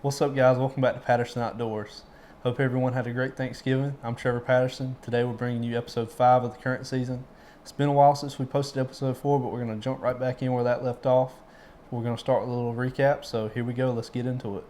What's up, guys? Welcome back to Patterson Outdoors. Hope everyone had a great Thanksgiving. I'm Trevor Patterson. Today we're bringing you episode 5 of the current season. It's been a while since we posted episode 4, but we're going to jump right back in where that left off. We're going to start with a little recap, so here we go. Let's get into it.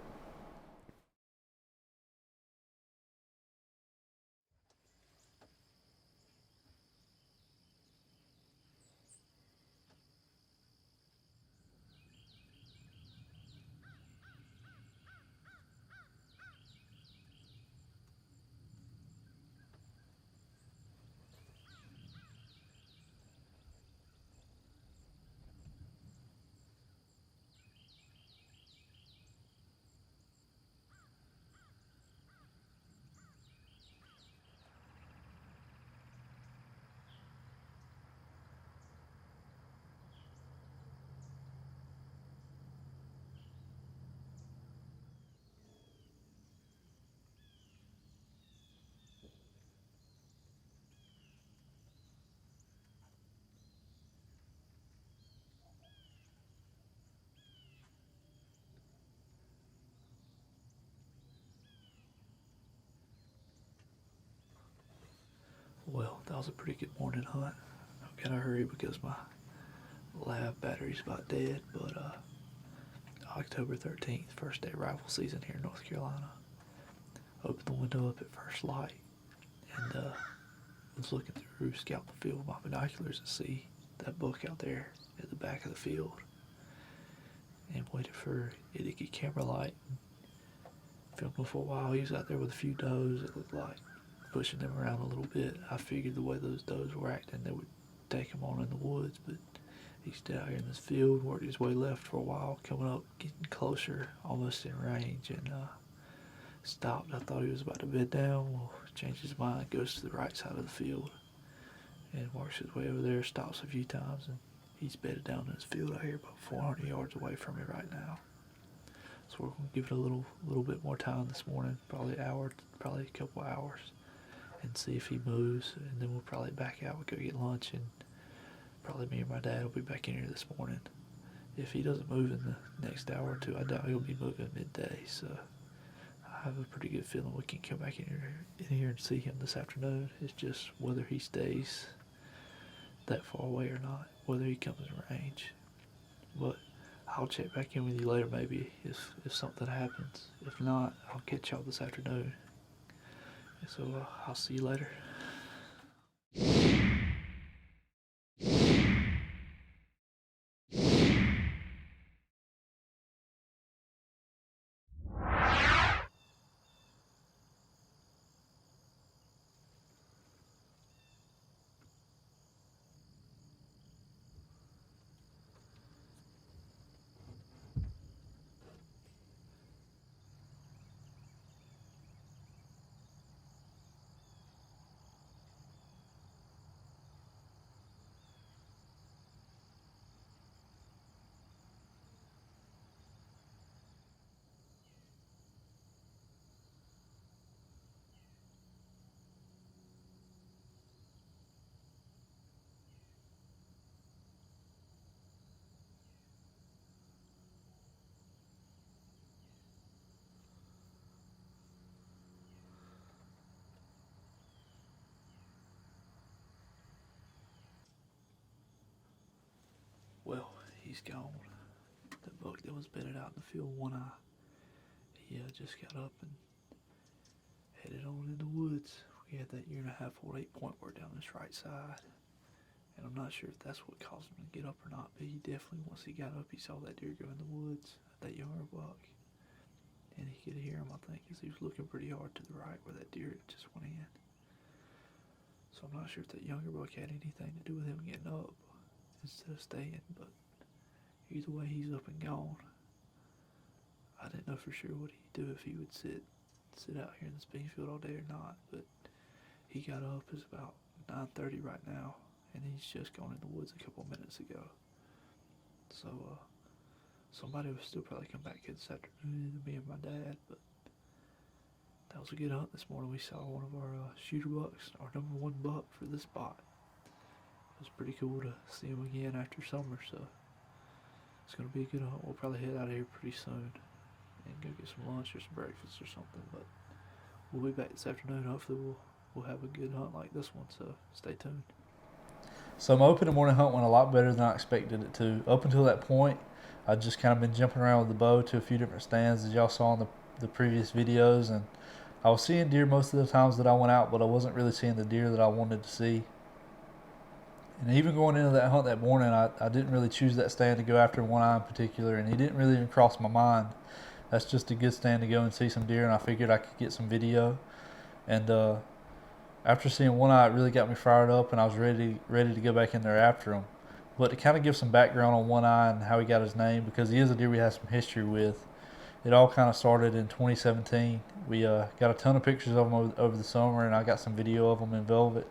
Well, that was a pretty good morning hunt. I gotta hurry because my lab battery's about dead, but October 13th, first day rifle season here in North Carolina. Opened the window up at first light and was looking through, scouting the field with my binoculars to see that buck out there at the back of the field and waited for it to get camera light. Filmed him for a while. He was out there with a few does, it looked like, pushing them around a little bit. I figured the way those does were acting, they would take him on in the woods, but he stayed out here in this field, worked his way left for a while, coming up, getting closer, almost in range, and stopped. I thought he was about to bed down. Well, changed his mind, goes to the right side of the field, and works his way over there, stops a few times, and he's bedded down in his field out here about 400 yards away from me right now. So we're going to give it a little bit more time this morning, probably an hour, probably a couple hours, and see if he moves, and then we'll probably back out. We'll go get lunch, and probably me and my dad will be back in here this morning. If he doesn't move in the next hour or two, I doubt he'll be moving midday, so I have a pretty good feeling we can come back in here and see him this afternoon. It's just whether he stays that far away or not, whether he comes in range. But I'll check back in with you later maybe if something happens. If not, I'll catch y'all this afternoon. So I'll see you later. Well, he's gone. The buck that was bedded out in the field, one eye, he just got up and headed on in the woods. We had that 1.5 8 point work down his right side, and I'm not sure if that's what caused him to get up or not, but he definitely, once he got up, he saw that deer go in the woods, that younger buck, and he could hear him, I think, because he was looking pretty hard to the right where that deer just went in. So I'm not sure if that younger buck had anything to do with him getting up instead of staying, but either way, he's up and gone. I didn't know for sure what he'd do if he would sit out here in this bean field all day or not, but he got up. It's about 9:30 right now, and he's just gone in the woods a couple minutes ago. So somebody will still probably come back here this afternoon, either me and my dad, but that was a good hunt this morning. We saw one of our shooter bucks, our number one buck for this spot. It was pretty cool to see him again after summer, so it's going to be a good hunt. We'll probably head out of here pretty soon and go get some lunch or some breakfast or something. But we'll be back this afternoon. Hopefully we'll have a good hunt like this one. So stay tuned. So my opening morning hunt went a lot better than I expected it to. Up until that point, I'd just kind of been jumping around with the bow to a few different stands, as y'all saw in the previous videos, and I was seeing deer most of the times that I went out, but I wasn't really seeing the deer that I wanted to see. And even going into that hunt that morning, I didn't really choose that stand to go after one eye in particular, and he didn't really even cross my mind. That's just a good stand to go and see some deer, and I figured I could get some video. And after seeing one eye, it really got me fired up, and I was ready to go back in there after him. But to kind of give some background on one eye and how he got his name, because he is a deer we have some history with. It all kind of started in 2017. We got a ton of pictures of him over the summer, and I got some video of him in velvet.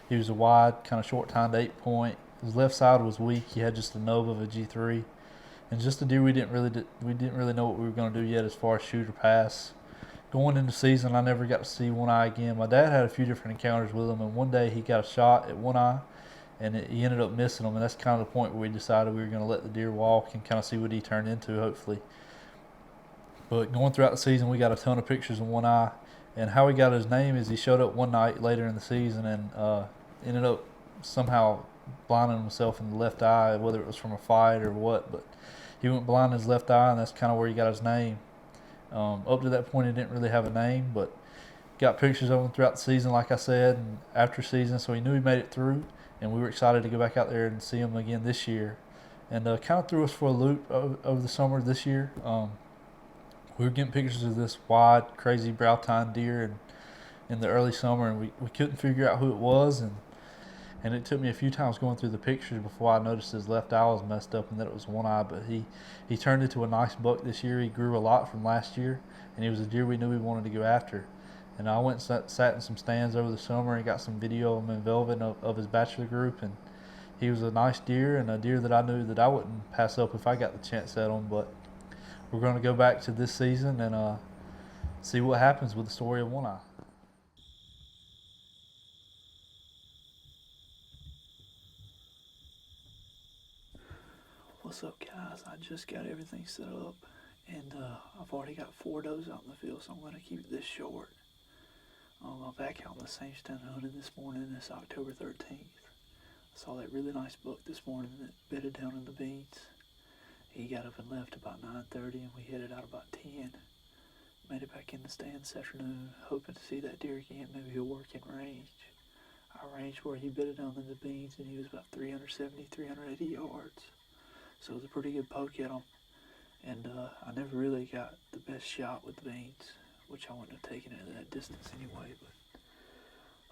He was a wide, kind of short-tined 8-point. His left side was weak. He had just a nub of a G3, and just a deer we didn't really know what we were going to do yet as far as shoot or pass. Going into season, I never got to see one eye again. My dad had a few different encounters with him, and one day he got a shot at one eye, and he ended up missing him. And that's kind of the point where we decided we were going to let the deer walk and kind of see what he turned into, hopefully. But going throughout the season, we got a ton of pictures of one eye. And how he got his name is he showed up one night later in the season and ended up somehow blinding himself in the left eye, whether it was from a fight or what. But he went blind in his left eye, and that's kind of where he got his name. Up to that point, he didn't really have a name, but got pictures of him throughout the season, like I said, and after season, so he knew he made it through, and we were excited to go back out there and see him again this year. And kind of threw us for a loop over the summer this year. We were getting pictures of this wide, crazy brow-tine deer in the early summer, and we couldn't figure out who it was, and it took me a few times going through the pictures before I noticed his left eye was messed up and that it was one eye. But he turned into a nice buck this year. He grew a lot from last year, and he was a deer we knew we wanted to go after. And I went and sat in some stands over the summer and got some video of him in velvet of his bachelor group, and he was a nice deer and a deer that I knew that I wouldn't pass up if I got the chance at him. But we're going to go back to this season and see what happens with the story of one eye. What's up, guys? I just got everything set up, and I've already got 4 does out in the field, so I'm going to keep this short. I'm back out in the same stand hunting this morning. It's October 13th. I saw that really nice buck this morning that bedded down in the beans. He got up and left about 9:30, and we headed out about 10. Made it back in the stand this afternoon, hoping to see that deer again. Maybe he'll work in range. I ranged where he bedded down in the beans, and he was about 370, 380 yards. So it was a pretty good poke at him. And I never really got the best shot with the beans, which I wouldn't have taken it at that distance anyway. But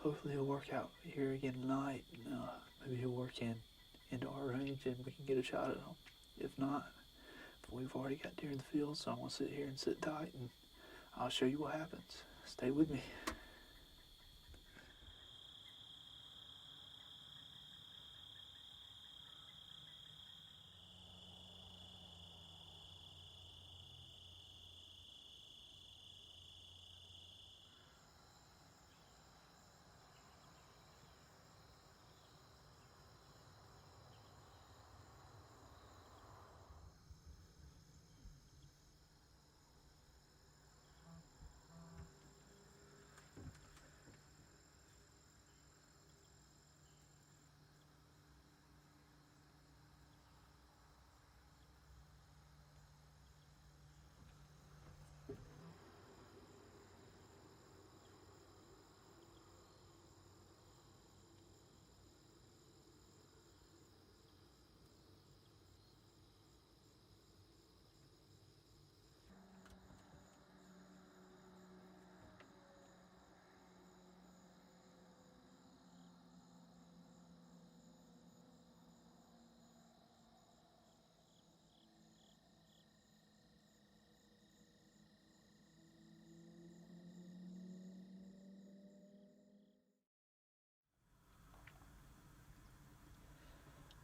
hopefully he'll work out here again tonight, and maybe he'll work into our range, and we can get a shot at him. If not, we've already got deer in the field, so I'm going to sit here and sit tight, and I'll show you what happens. Stay with me.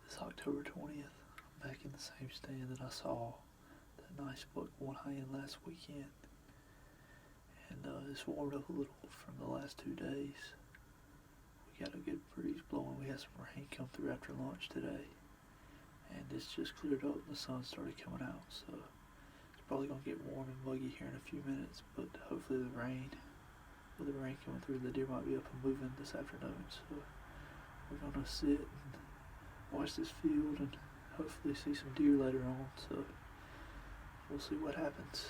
It's October 20th. I'm back in the same stand that I saw that nice buck one eye in last weekend. And it's warmed up a little from the last 2 days. We got a good breeze blowing. We had some rain come through after lunch today. And it's just cleared up and the sun started coming out. So it's Probably gonna get warm and muggy here in a few minutes, but hopefully with the rain coming through, the deer might be up and moving this afternoon. So we're gonna sit and watch this field and hopefully see some deer later on. So we'll see what happens.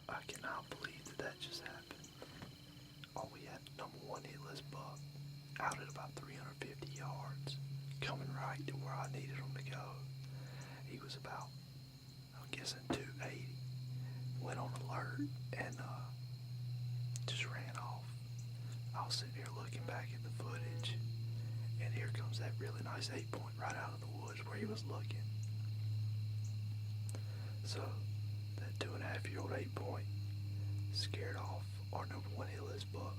I cannot believe that just happened. Oh, we had number one hitless buck out at about 350 yards, coming right to where I needed him to go. He was about, I'm guessing, 280. Went on alert and just ran off. I was sitting here looking back at the footage, and here comes that really nice 8-point right out of the woods where he was looking. So that 2.5-year-old 8-point scared off our number one hitless buck.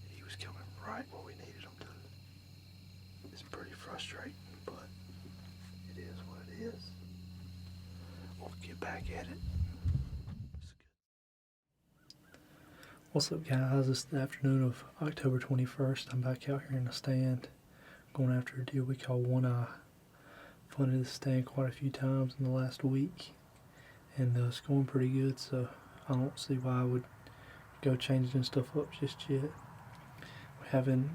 He was coming right where we needed him to. It's pretty frustrating, but it is what it is. We'll get back at it. What's up, guys? It's the afternoon of October 21st. I'm back out here in the stand going after a deer we call One Eye. Flooded this stand quite a few times in the last week, and it's going pretty good, so I don't see why I would go changing stuff up just yet.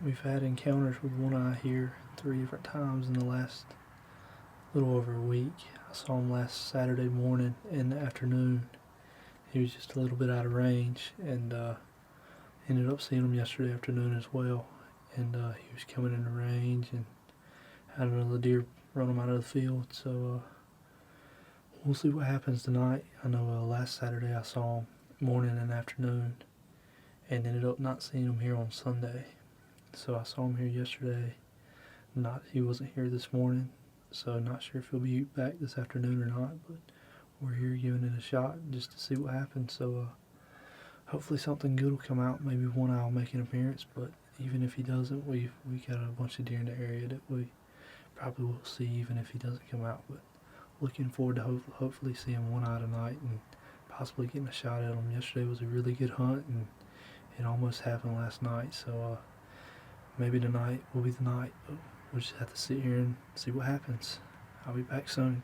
We've had encounters with One Eye here 3 different times in the last little over a week. I saw him last Saturday morning in the afternoon. He was just a little bit out of range, and ended up seeing him yesterday afternoon as well. And he was coming into range and had another deer run him out of the field. So we'll see what happens tonight. I know last Saturday I saw him morning and afternoon, and ended up not seeing him here on Sunday. So I saw him here yesterday. He wasn't here this morning, so not sure if he'll be back this afternoon or not. But we're here giving it a shot just to see what happens. So hopefully something good will come out. Maybe One Eye will make an appearance, but even if he doesn't, we got a bunch of deer in the area that we probably will see even if he doesn't come out. But looking forward to hopefully seeing One Eye tonight and possibly getting a shot at him. Yesterday was a really good hunt, and it almost happened last night. So maybe tonight will be the night, but we'll just have to sit here and see what happens. I'll be back soon.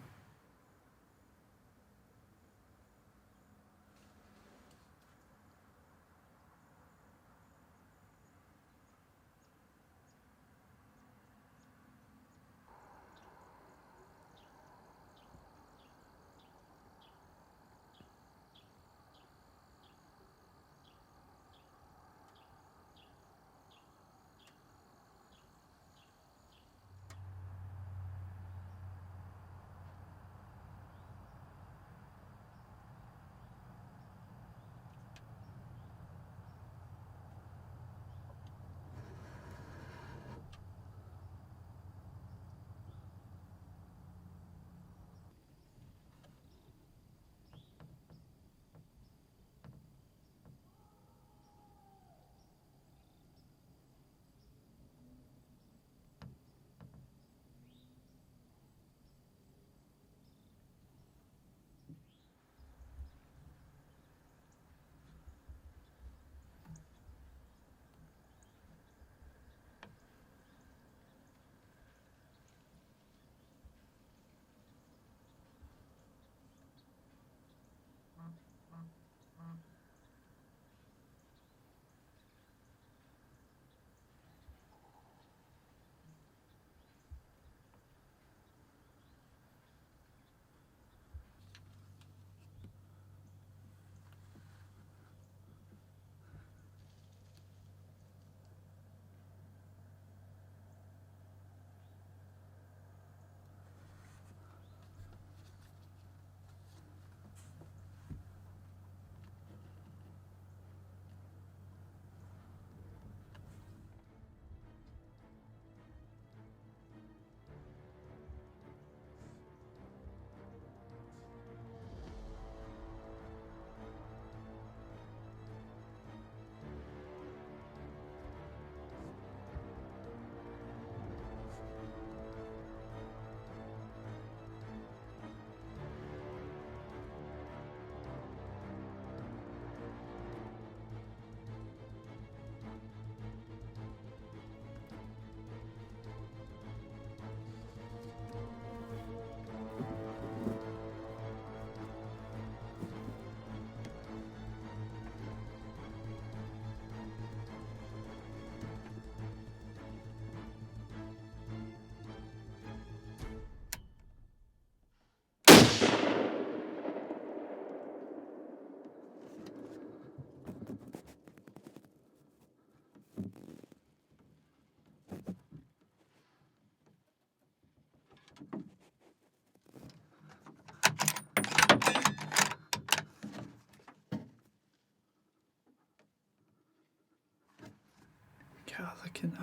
God,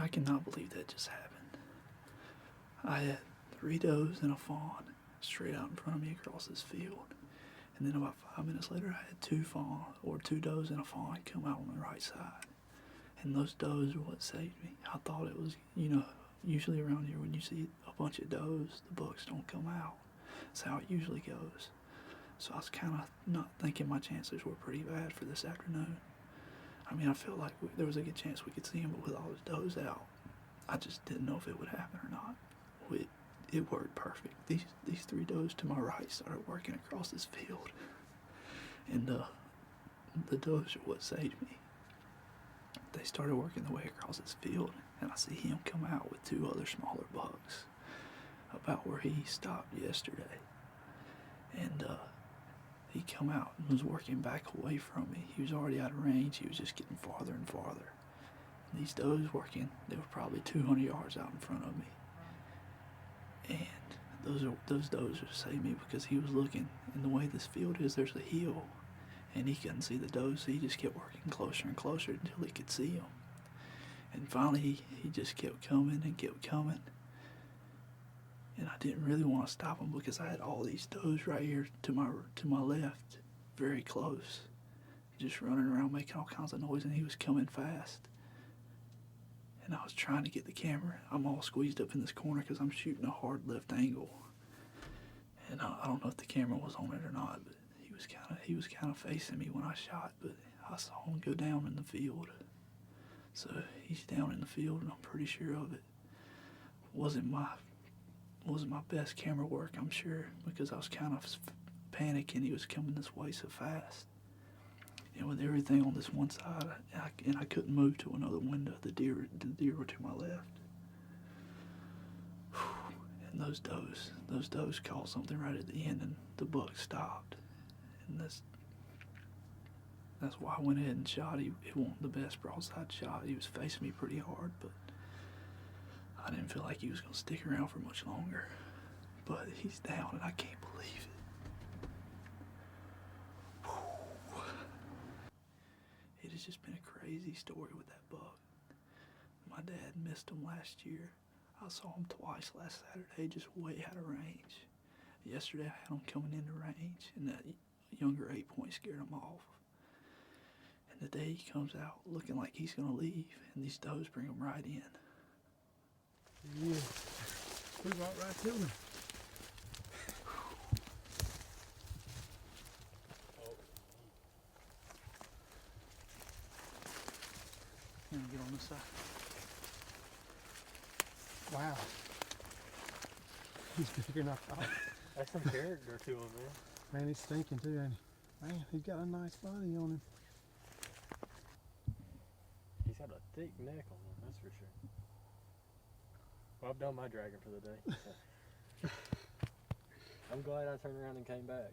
I cannot believe that just happened. I had 3 does and a fawn straight out in front of me across this field. And then about 5 minutes later, I had 2 does and a fawn come out on the right side. And those does are what saved me. I thought it was, usually around here when you see a bunch of does, the bucks don't come out. That's how it usually goes. So I was kind of not thinking my chances were pretty bad for this afternoon. I mean, I felt like there was a good chance we could see him, but with all his does out, I just didn't know if it would happen or not. It worked perfect. These 3 does to my right started working across this field. And the does are what saved me. They started working their way across this field, and I see him come out with 2 other smaller bucks about where he stopped yesterday. And he come out and was working back away from me. He was already out of range. He was just getting farther and farther. And these does working, they were probably 200 yards out in front of me. And those does would save me because he was looking, and the way this field is, there's a hill, and he couldn't see the does, so he just kept working closer and closer until he could see them. And finally, he just kept coming and kept coming. And I didn't really want to stop him because I had all these does right here to my left, very close, just running around making all kinds of noise, and he was coming fast. And I was trying to get the camera. I'm all squeezed up in this corner because I'm shooting a hard left angle. And I don't know if the camera was on it or not, but he was kind of facing me when I shot. But I saw him go down in the field. So he's down in the field, and I'm pretty sure of it. Wasn't my best camera work, I'm sure, because I was kind of panicking. He was coming this way so fast. And with everything on this one side, and I couldn't move to another window. The deer were to my left. And those does caught something right at the end, and the buck stopped. And that's why I went ahead and shot. It wasn't the best broadside shot. He was facing me pretty hard, but I didn't feel like he was going to stick around for much longer. But he's down, and I can't believe it. It has just been a crazy story with that buck. My dad missed him last year. I saw him twice last Saturday, just way out of range. Yesterday I had him coming into range, and that younger 8-point scared him off. And today he comes out looking like he's going to leave, and these does bring him right in. Yeah, we walked right to him. I'm going to get on this side. Wow. He's bigger than I thought. That's some character to him, man. Man, he's stinking too, ain't he? Man, he's got a nice body on him. He's got a thick neck on him, that's for sure. Well, I've done my dragging for the day. So. I'm glad I turned around and came back.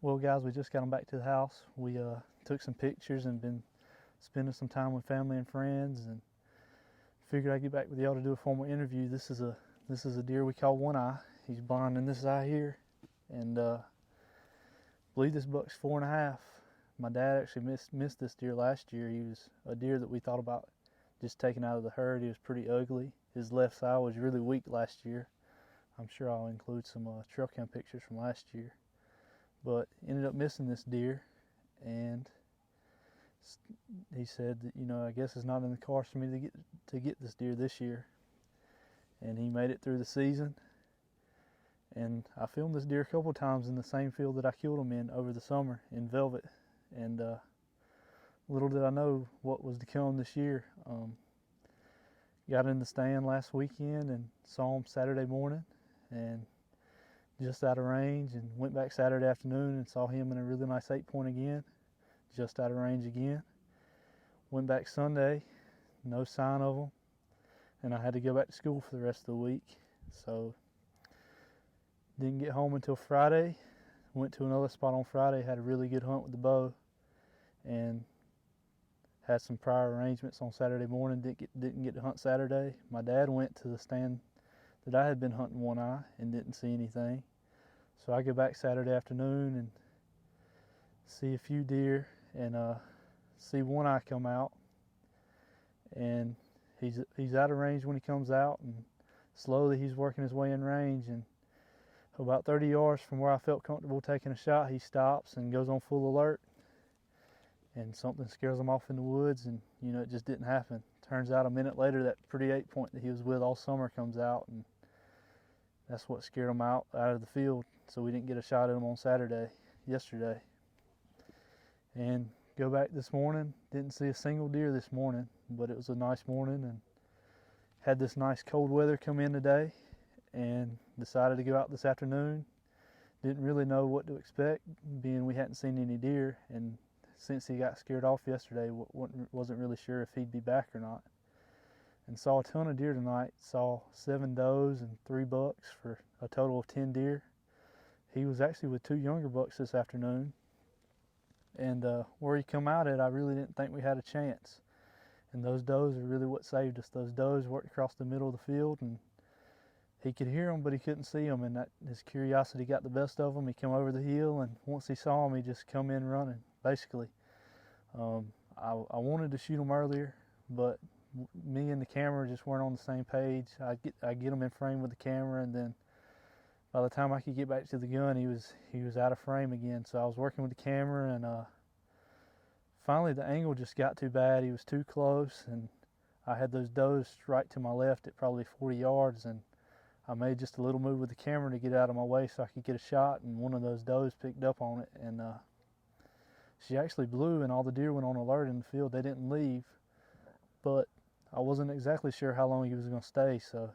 Well, guys, we just got them back to the house. We took some pictures and been spending some time with family and friends, and figured I'd get back with y'all to do a formal interview. This is a deer we call One Eye. He's blind in this eye here, and I believe this buck's 4.5. My dad actually missed this deer last year. He was a deer that we thought about just taking out of the herd. He was pretty ugly. His left side was really weak last year. I'm sure I'll include some trail cam pictures from last year. But ended up missing this deer, and he said that, I guess it's not in the cards for me to get this deer this year. And he made it through the season. And I filmed this deer a couple of times in the same field that I killed him in over the summer in Velvet. And little did I know what was to come this year. Got in the stand last weekend and saw him Saturday morning, and just out of range, and went back Saturday afternoon and saw him in a really nice 8-point again, just out of range again. Went back Sunday, no sign of him. and I had to go back to school for the rest of the week. So didn't get home until Friday. Went to another spot on Friday, had a really good hunt with the bow, and had some prior arrangements on Saturday morning. Didn't get to hunt Saturday. My dad went to the stand that I had been hunting one eye and didn't see anything. So I go back Saturday afternoon and see a few deer and see one eye come out, and he's out of range when he comes out, and slowly he's working his way in range, and about 30 yards from where I felt comfortable taking a shot, he stops and goes on full alert, and something scares him off in the woods, and it just didn't happen. Turns out a minute later that pretty 8-point that he was with all summer comes out, and that's what scared him out of the field, so we didn't get a shot at him on yesterday. And go back this morning, didn't see a single deer this morning, but it was a nice morning, and had this nice cold weather come in today, and decided to go out this afternoon. Didn't really know what to expect, being we hadn't seen any deer, and since he got scared off yesterday, wasn't really sure if he'd be back or not. And saw a ton of deer tonight. Saw 7 does and 3 bucks for a total of 10 deer. He was actually with 2 younger bucks this afternoon, and where he come out at, I really didn't think we had a chance. And those does are really what saved us. Those does worked across the middle of the field, and he could hear them, but he couldn't see them, and his curiosity got the best of him. He come over the hill, and once he saw them, he just come in running, basically. I wanted to shoot him earlier, but me and the camera just weren't on the same page. I get him in frame with the camera, and then by the time I could get back to the gun, he was out of frame again. So I was working with the camera, and finally the angle just got too bad. He was too close, and I had those does right to my left at probably 40 yards, and I made just a little move with the camera to get out of my way so I could get a shot, and one of those does picked up on it, and she actually blew, and all the deer went on alert in the field. They didn't leave, but I wasn't exactly sure how long he was going to stay, so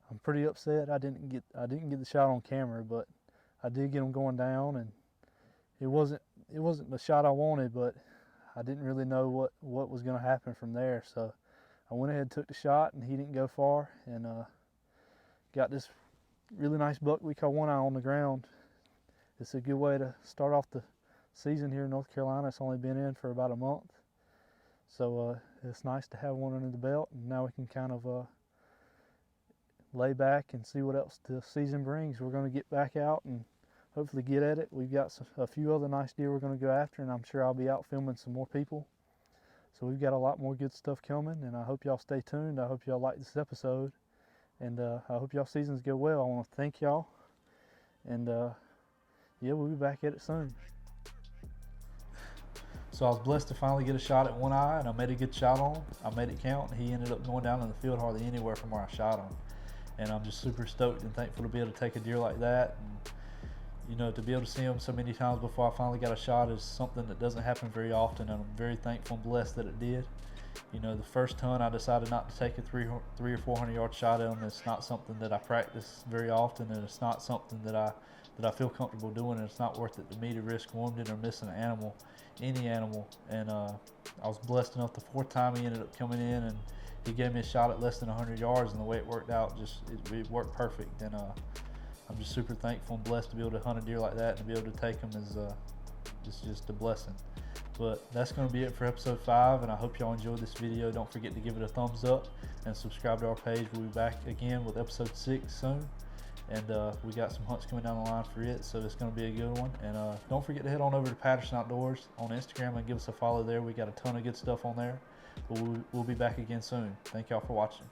I'm pretty upset I didn't get the shot on camera, but I did get him going down, and it wasn't the shot I wanted, but I didn't really know what was going to happen from there. So I went ahead and took the shot, and he didn't go far, and got this really nice buck we call one eye on the ground. It's a good way to start off the season here in North Carolina. It's only been in for about a month, so it's nice to have one under the belt, and now we can kind of lay back and see what else the season brings. We're going to get back out and hopefully get at it. We've got a few other nice deer we're going to go after, and I'm sure I'll be out filming some more people. So we've got a lot more good stuff coming, and I hope y'all stay tuned. I hope y'all like this episode, and I hope y'all seasons go well. I want to thank y'all, and yeah, we'll be back at it soon. So I was blessed to finally get a shot at one eye, and I made a good shot on him. I made it count, and he ended up going down in the field hardly anywhere from where I shot him. And I'm just super stoked and thankful to be able to take a deer like that. And, to be able to see him so many times before I finally got a shot is something that doesn't happen very often, and I'm very thankful and blessed that it did. The first hunt I decided not to take a 300 or 400 yard shot at him. It's not something that I practice very often, and it's not something that I feel comfortable doing, and it's not worth it to me to risk wounding or missing an animal, any animal. And I was blessed enough the 4th time he ended up coming in, and he gave me a shot at less than 100 yards, and the way it worked out, it worked perfect. And I'm just super thankful and blessed to be able to hunt a deer like that, and to be able to take him is just a blessing. But that's going to be it for episode 5, and I hope y'all enjoyed this video. Don't forget to give it a thumbs up and subscribe to our page. We'll be back again with episode 6 soon, and we got some hunts coming down the line for it, so it's going to be a good one. And don't forget to head on over to Patterson Outdoors on Instagram and give us a follow there. We got a ton of good stuff on there, but we'll be back again soon. Thank y'all for watching.